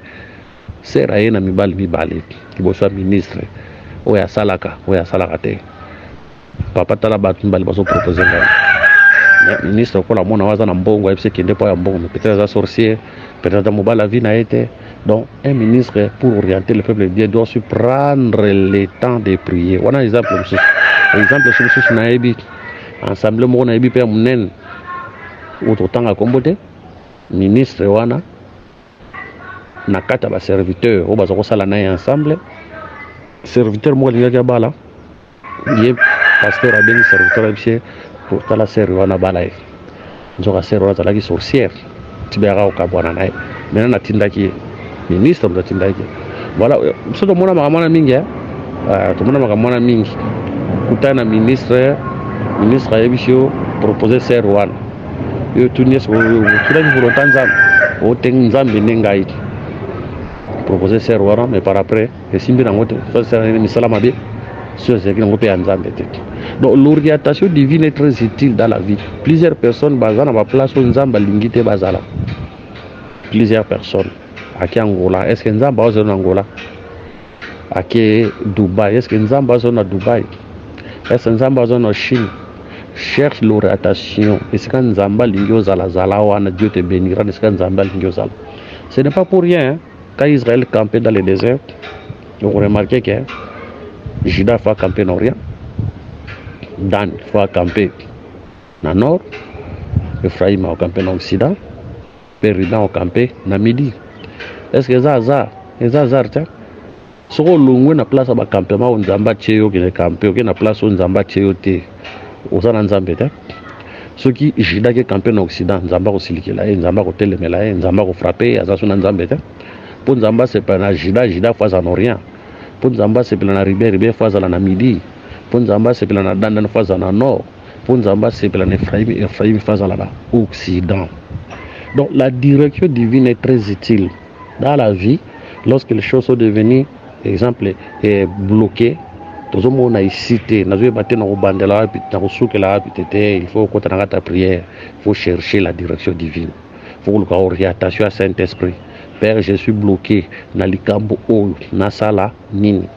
ser aye na mibali mibale liboso ya ministre oyo asalaka te papa tala bato mibale bazopropose ngai ministre okola mona waza na mbongo ayebisi ekende mpo ya mbongo mais peut-être aza sorcier peut-être aza mobali avi na ye te. Donc un ministre pour orienter le peuple de Dieu doit se prendre le temps de prier. On a un exemple mosusu na yebi ensemble moko na yebi mpe ya monene ototanga kombo te ministre wana na kati ya baserviteur oyo baza kosala na ye ensemble serviteur moko alingaki abala ye pasteur abengi serviteur ayebisi tala ser wana bala ye nzoka ser wana azalaki sorcière tibeyaka kokabwana na ye maintenant natindaki ye ministre mtatindaki. Voilà so tomona makambo wana mingi tomona makambo wana mingi kutana na ministre ayebisi yo proposer ser wana yo tuni tulaki volonté nzambe otengi nzambe nde ngai proposer ser wana mais par après esimbi nango te misala mabe so ezalaki nango mpe ya nzambe te. Donc l'orientation divine est très utile dans la vie. Plusieurs personnes baza na baplace oyo nzambe alingi te bazala. Plusieurs personnes ake Angola, est-ce que nzambe azali na Angola? Ake Dubaï, est-ce que nzambe azali na Dubaï? Est-ce que nzambe azali na Chine? Cherche l'orientation. Est-ce que nzambe alingi ozala zala wana Dieu te bénira? Est-ce que nzambe alingi ozala? Ce n'est pas pour rien hein? Quand Israël campait dans le désert, on remarquait que Juda faut camper dans rien. Dan faut camper dans le nord, Ephraïm a campé dans l'Occident, Péridan a campé dans le midi. Est-ce que ça hasard tiens? Si on a une place à campement, on a une camper, on a place où on a nzambe te. Ceux qui Juda qui campé dans l'Occident, nzamba ko silikela, nzamba ko telemela, nzamba ko frapper, aza suna nzambe te. Pour nzamba c'est pas na Juda fois en Orient. Pour nzamba c'est pas na Ribe fois à la midi. Pour nzamba c'est pas na Dan fois en nord. Pour nzamba c'est pas na Ephraïm fois à la Occident. Donc la direction divine est très utile dans la vie lorsque les choses sont devenues, exemple, bloquées. Tout le monde a cité, il faut que ta prière, il faut chercher la direction divine. Il faut que l'orientation à Saint-Esprit. Père, je suis bloqué. Nalikambo o nasala nini.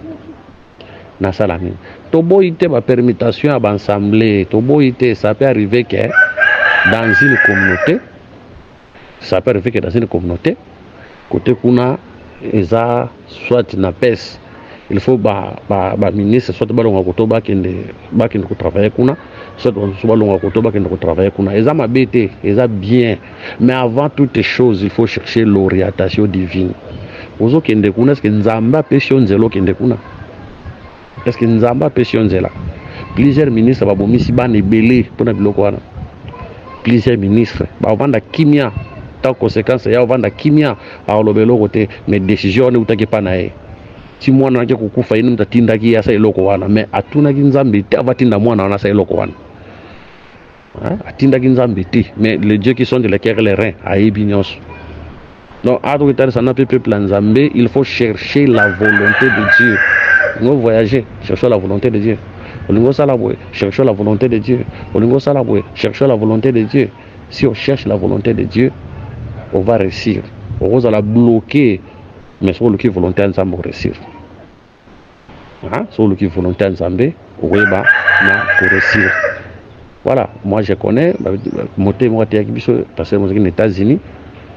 Nasala nini. Tobo ite ma permutation à l'assemblée. Tobo ite, ça peut arriver que dans une communauté, côté kuna eza soit na pes. Il faut ministre soit balonga kotoba kende ko travailler kuna soit balonga kotoba kende ko travailler kuna eza mabete eza bien mais avant toutes choses il faut chercher l'orientation divine. Ozo kende kuna est-ce que nzamba pession nzelo kende kuna est-ce que nzamba pession nzela plusieurs ministres babomisi bana ebele pona biloko wana plusieurs ministres ba vanda kimia ta conséquence ya vanda kimia a lobelo côté mais décision ne utake pa na e ti mwana nake kukufa yini mtatindaki asa eloko wana mais atunaki nzambe te avatinda mwana wana asa eloko wana atindaki nzambe te mais les dieux qui sont de la cœur les reins ayebi nyonso. Donc ato ça n'a pas peuple nzambe il faut chercher la volonté de Dieu. On voyager chercher la volonté de Dieu. Olingo salabwe chercher la volonté de Dieu. Olingo salabwe chercher la volonté de Dieu. Si on cherche la volonté de Dieu on va réussir. On va la bloquer. Mais sur le qui volonté ensemble pour réussir. Sur le qui volonté ensemble, on va réussir. Voilà, moi je connais, moi parce que aux États-Unis,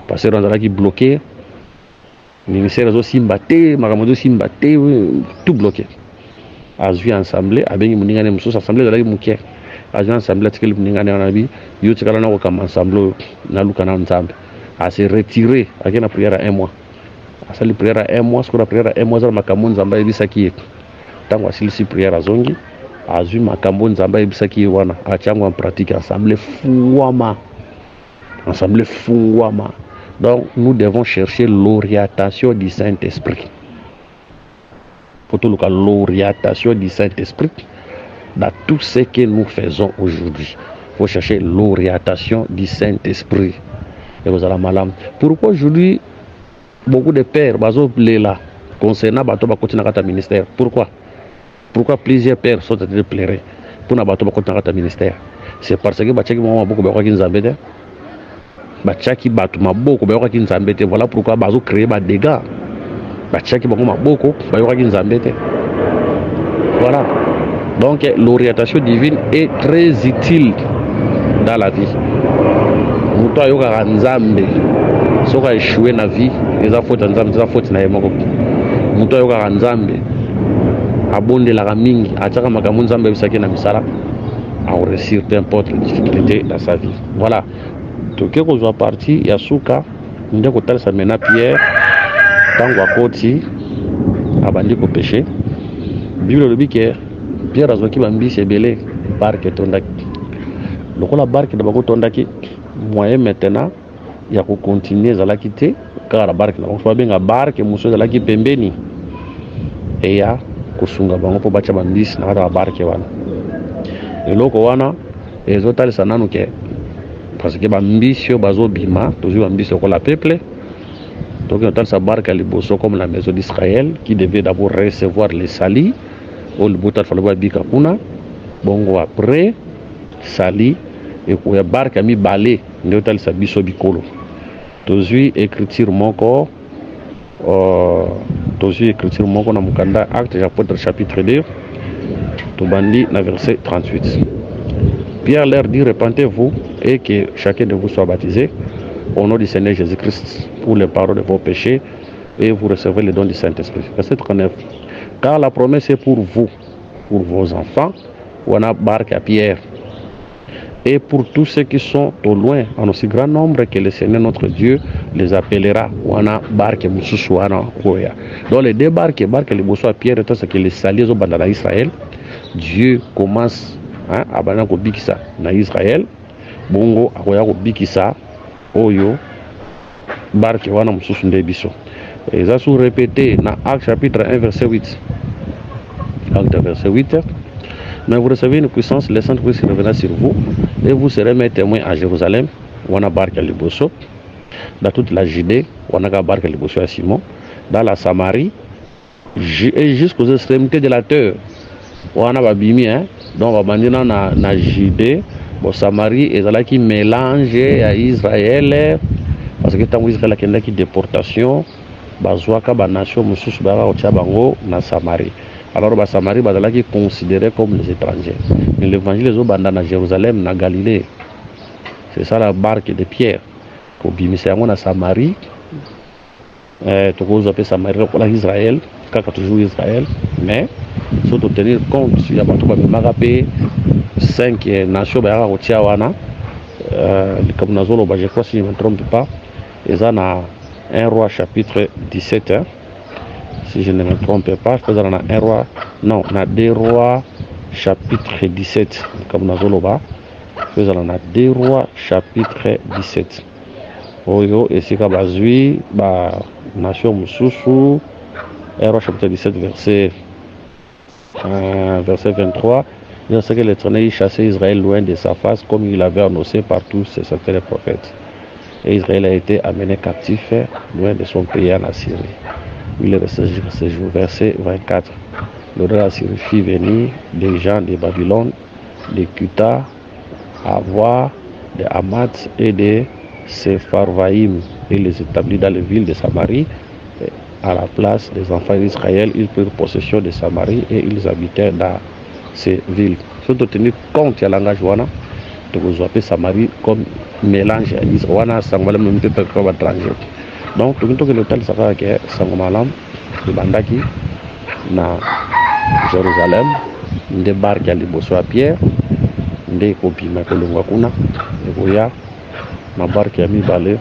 parce que dans qui bloqué, le ministère aussi mbatté, Maramodo simbaté, tout bloqué. As vu ensemble, avec une assemblée de la Mouké. agent assemblée tikeli mninga na bi yo tikala na ko comme ensemble na lukana nzambe a se retirer akena prière à 1 mois a sali prière à 1 mois ce qu'on a prière à 1 mois za makambo nzamba ebisaki tango asilisi prière azongi azui makambo nzamba ebisaki wana achango en pratique assemblée fungwama. Donc nous devons chercher l'orientation du Saint-Esprit. Pour tout le cas, l'orientation du Saint-Esprit dans tout ce que nous faisons aujourd'hui. Il faut chercher l'orientation du Saint-Esprit. Et vous allez malade. Pourquoi aujourd'hui beaucoup de pères là concernant bateau continuer à ministère? Pourquoi plusieurs pères sont en train de pleurer pour na bateau continuer à ministère? C'est parce que bachaki mama beaucoup ba kinzambete. Bachaki batu maboko ba kinzambete. Voilà pourquoi bazo créer ba dégâts. Bachaki bango maboko ba kinzambete. Voilà. Donc l'orientation divine est très utile dans la vie. Muto ayoka nzambe soka échouer na vie, eza faute nzambe, eza faute na yemoko. Muto ayoka nzambe abonde la mingi, ataka makambo nzambe bisaki na misala, a réussir peu importe les difficultés dans sa vie. Voilà. Donc ko zo parti ya suka ndeko talisa mena Pierre tango akoti abandi ko péché. Bible le bique Pierre azoki bambisi ebele barke tondaki. Lokola barke da bako tondaki moyen maintenant ya ko continuer zalaki te kaka la barke na ko benga barke muso zalaki pembeni e ya kusunga bango po bacha bambisi na kata barke wana eloko wana ezotalisa nanu ke parce que bambisi bazo bima toujours bambisi ko la peuple donc on talisa barke liboso comme la maison d'Israël qui devait d'abord recevoir les salis au libuta falaba bika kuna bongo après sali et ko ya barke mi balé ndio talisa biso bikolo tozui écriture moko na mukanda acte chapitre 2 tobandi na verset 38. Pierre leur dit repentez-vous et que chacun de vous soit baptisé au nom du Seigneur Jésus-Christ pour le pardon de vos péchés et vous recevrez le don du Saint-Esprit. Verset 39. Car la promesse est pour vous, pour vos enfants, on a barque à Pierre, et pour tous ceux qui sont au loin, en aussi grand nombre que le Seigneur notre Dieu les appellera. Wana barque mususuana koya. Dans les deux barques les bosso à Pierre, c'est que les salis au bandana Israël. Dieu commence à bana ko bikisa na Israël. Bongo akoya ko bikisa oyo barque wana mususu ndebiso. Et ça sous répété dans Acte chapitre 1 verset 8. Acte verset 8. Mais vous recevez une puissance, le Saint-Esprit reviendra sur vous et vous serez mes témoins à Jérusalem, wana barque liboso, dans toute la Judée, wana barque liboso à Simon, dans la Samarie et jusqu'aux extrémités de la terre. Wana babimi donc babandina na Judée, bon Samarie et là qui mélange à Israël parce que tant Israël a qui déportation, bazwaka ba nation mususu ba ocha bango na Samarie. Alors ba Samarie bazala qui considéré comme les étrangers. Mais l'évangile est au bandana Jérusalem na Galilée. C'est ça la barque de Pierre. Ko bimisa yango na Samarie. To ko zape Samarie pour Israël, kaka toujours Israël, mais surtout tenir compte ya bato ba magape 5 nations ba ocha wana comme nazolo ba je crois si je ne me trompe pas. Et ça na 1 roi chapitre 17 si je ne me trompe pas, je pense dans 1 roi, non, dans 2 rois chapitre 17, comme dans Zoloba, je pense dans 2 rois chapitre 17. Oyo, et c'est comme Azui, nation Moussousou, 1 roi chapitre 17, verset 23, il dit que l'Éternel chassait Israël loin de sa face, comme il avait annoncé par tous ses certains prophètes. Et Israël a été amené captif loin de son pays en Assyrie. Il est resté ce jour, verset 24. Le roi Assyrie fit venir des gens de Babylone, de Kuta, Avoa, de Hamath et de Sepharvaïm. Il les établit dans les villes de Samarie. À la place des enfants d'Israël, ils prirent possession de Samarie et ils habitaient dans ces villes. Surtout tenir compte de la langage wana, de vous appeler Samarie comme mélange à Israël, Sangmalam, même peuple comme étranger. Donc, tout le temps que l'hôtel s'appelle que Sangmalam, le Bandaki, na Jérusalem, débarque à Liboso à Pierre, nde kopima kolongwa kuna ekoya na barke ya mibale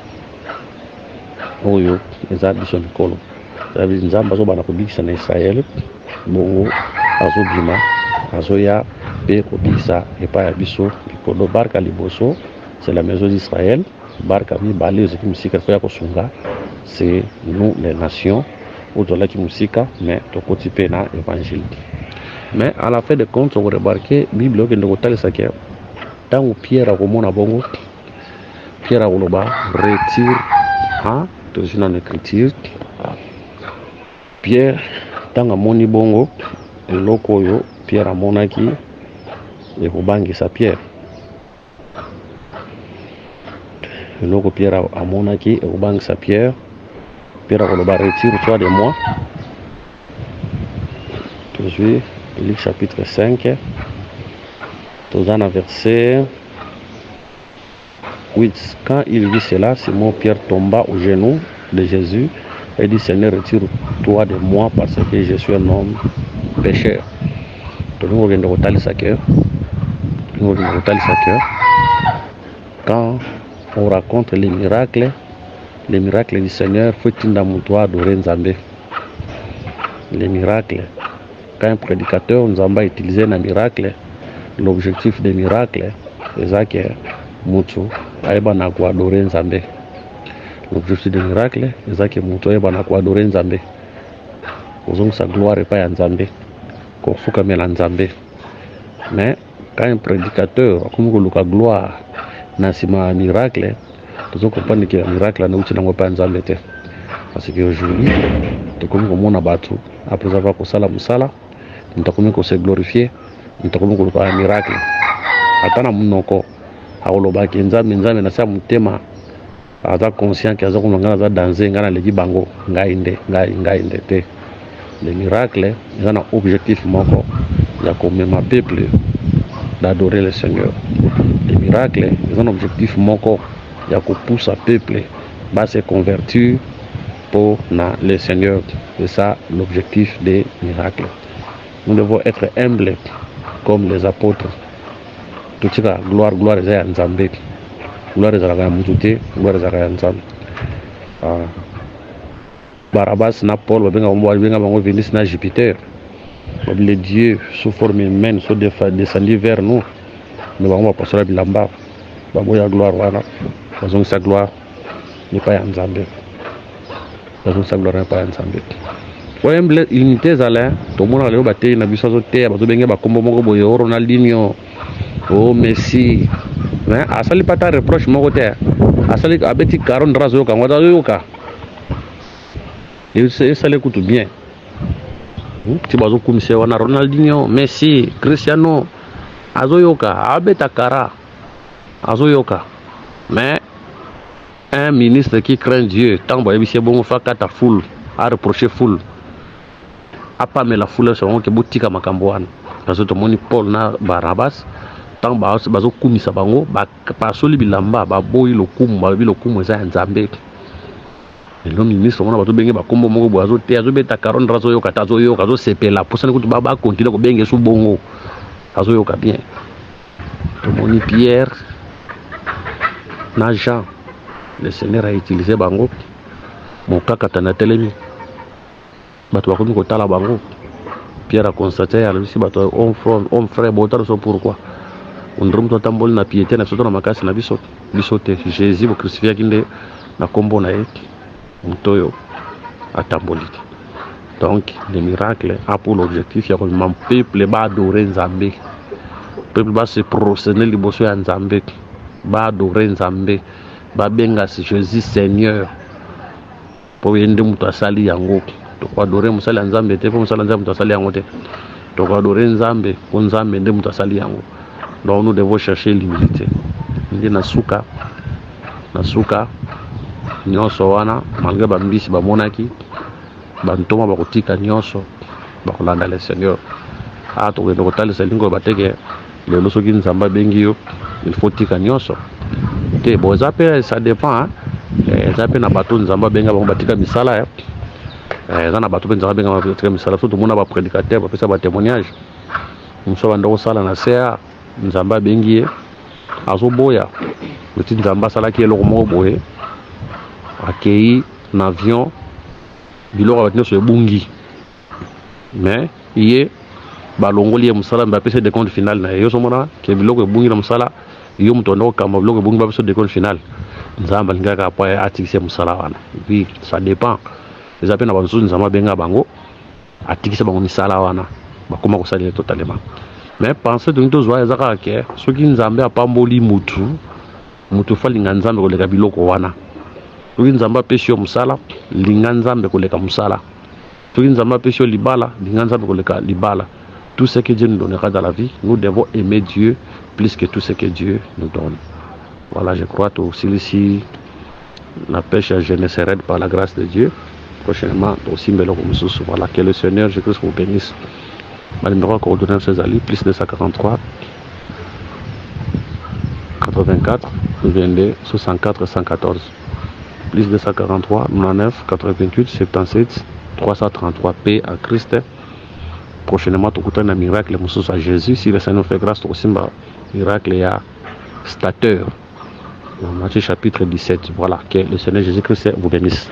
oyo eza biso mikolo nzambe azobana kobikisa na Israel bongo azobima azoya pe kobikisa epai ya biso mikolo. Barka liboso c'est la maison d'Israël, barka mibale ezaki musika koya kosunga c'est nous les nations ozolaki musika mais tokoti pe na évangile. Mais à la fin de compte on remarqué Bible okende kotalisaki ntango Pierre akomona bongo Pierre akoloba retire tozwi na écriture Pierre ntango amoni bongo eloko oyo Pierre amonaki ekobangisa Pierre eloko Pierre amonaki ekobangisa Pierre akoloba retire-toi de moi. Tozwi Luc chapitre 5 toza na verset 8. Quand il vit cela, Simon Pierre tomba aux genoux de Jésus et dit Seigneur, retire-toi de moi parce que je suis un homme pécheur. Quand on raconte les miracles du Seigneur, faut-il adorer Nzambe. Les miracles. Quand un prédicateur Nzamba utilisait un miracle, l'objectif des miracles, c'est ça que Mutu aeba na adorer Nzambe. L'objectif des miracles, c'est ça que Mutu aeba na adorer Nzambe. Ozong sa gloire pas ya Nzambe. Kofuka mela Nzambe. Mais quand un prédicateur comme la gloire na sima miracle, tu comprends que le miracle na uti nango pa Nzambe te. Parce que aujourd'hui, tu comme mona batu après avoir kosala musala, tu comme ko se glorifier, tu comme ko pa miracle. Atana munoko aolobaki Nzambe na sa mutema aza conscient que aza ko ngana za danser ngana leki bango ngai nde te. Les miracles, ils ont un objectif moko, il y a comme ma peuple d'adorer le Seigneur. Les miracles, ils ont un objectif moko, il y a qu'on pousse à peuple à se convertir pour le Seigneur. C'est ça l'objectif des miracles. Nous devons être humbles comme les apôtres. Tout ça, gloire est à Nzambe. Gloire est à Moutoute, gloire est à Nzambe. Barabbas na Paul benga bango venir na Jupiter. Les dieux sous forme humaine sont descendus vers nous. Nous avons pas sur bilamba. Babo ya gloire wana. Bazong sa gloire n'est pas en Nzambe. Bazong sa gloire n'est pas en Nzambe. Oemble unité zala to mona leo batei na biso zote bazo benga bakombo moko boye Ronaldinho. Oh Messi. Mais asali pata reproche moko te. Asali abeti 40 razo kangwa yoka. Et ça l'écoute bien. Tu vas au commissaire, on a Ronaldinho, Messi, Cristiano, Azoyoka, Abetakara, Azoyoka. Mais un ministre qui craint Dieu, tant que c'est bon, fakata foule, a reproché foule. A pas mais la foule, c'est que boutique à Macambouane. Parce que tout le monde Paul na Barabbas, tant que bazo commissaire bango, pas soli bilamba, baboy le kum, ça Nzambe. Le ministre on a bato benge bakombo moko boazo te azo beta 40 razo yoka tazo yoka zo sepela pour ça que baba continue ko benge sou bongo azo yoka bien to moni Pierre na Jean le Seigneur a utilisé bango mon kaka tana telemi bato bakomi ko tala bango Pierre a constaté à lui bato on frère botar so pourquoi on drum to tambol na piété na soto na makasi na biso te Jésus bo crucifié kinde na kombo na ye Mtoyo atamboli. Donc les miracles a pour l'objectif il y a comme un peuple va adorer Nzambe. Peuple va se prosterner liboso ya Nzambe. Va adorer Nzambe. Va benga si Jésus Seigneur. Pour yende mutu asali yango. To adorer musali ya Nzambe te, pour musali Nzambe mutu asali yango te. To adorer Nzambe, pour Nzambe nde mutu asali yango. Donc nous devons chercher l'humilité. Ndi nasuka nyonso wana malgré bambisi bamonaki bantoma bakotika nyonso bakolanda le Seigneur tokende kotalisa lingo bateke lelo soki Nzamba bengi yo il faut tika nyonso te bo eza pe ça dépend eza pe na bato Nzamba benga bango batika misala eza na bato pe Nzamba benga batika misala surtout mona ba prédicateur bapesa ba témoignage muso banda kosala na CA nzamba bengi azoboya petit nzamba sala ki eloko moko boye akei na avion biloko batino so ebungi mais iye balongoli ye musala mba pese de compte final na yo somona ke biloko ebungi na musala yo mutondo kamba biloko ebungi ba pese de compte final nzamba lingaka pa atikise musala wana puis ça dépend les appels na banzo nzamba benga bango atikise bango misala wana bakoma ko salir totalement mais penser donc to zoya zaka ke soki nzambe apamboli mutu falinga nzambe koleka biloko wana soki nzambe apesi yo musala linga nzambe koleka musala soki nzambe apesi yo libala linga nzambe koleka libala. Tout ce que Dieu nous donnera dans la vie, nous devons aimer Dieu plus que tout ce que Dieu nous donne. Voilà, je crois que aussi ici la pêche à Gennesaret par la grâce de Dieu. Prochainement aussi voilà, que le Seigneur Jésus-Christ vous bénisse. Ma numéro coordonné ces alliés plus 243 84 22 64 114 plus 243 99 88 77 333 paix à Christ. Prochainement, tu as un miracle à Jésus. Si le Seigneur fait grâce, tu as un miracle à stateur. Matthieu chapitre 17. Voilà, que le Seigneur Jésus-Christ vous bénisse.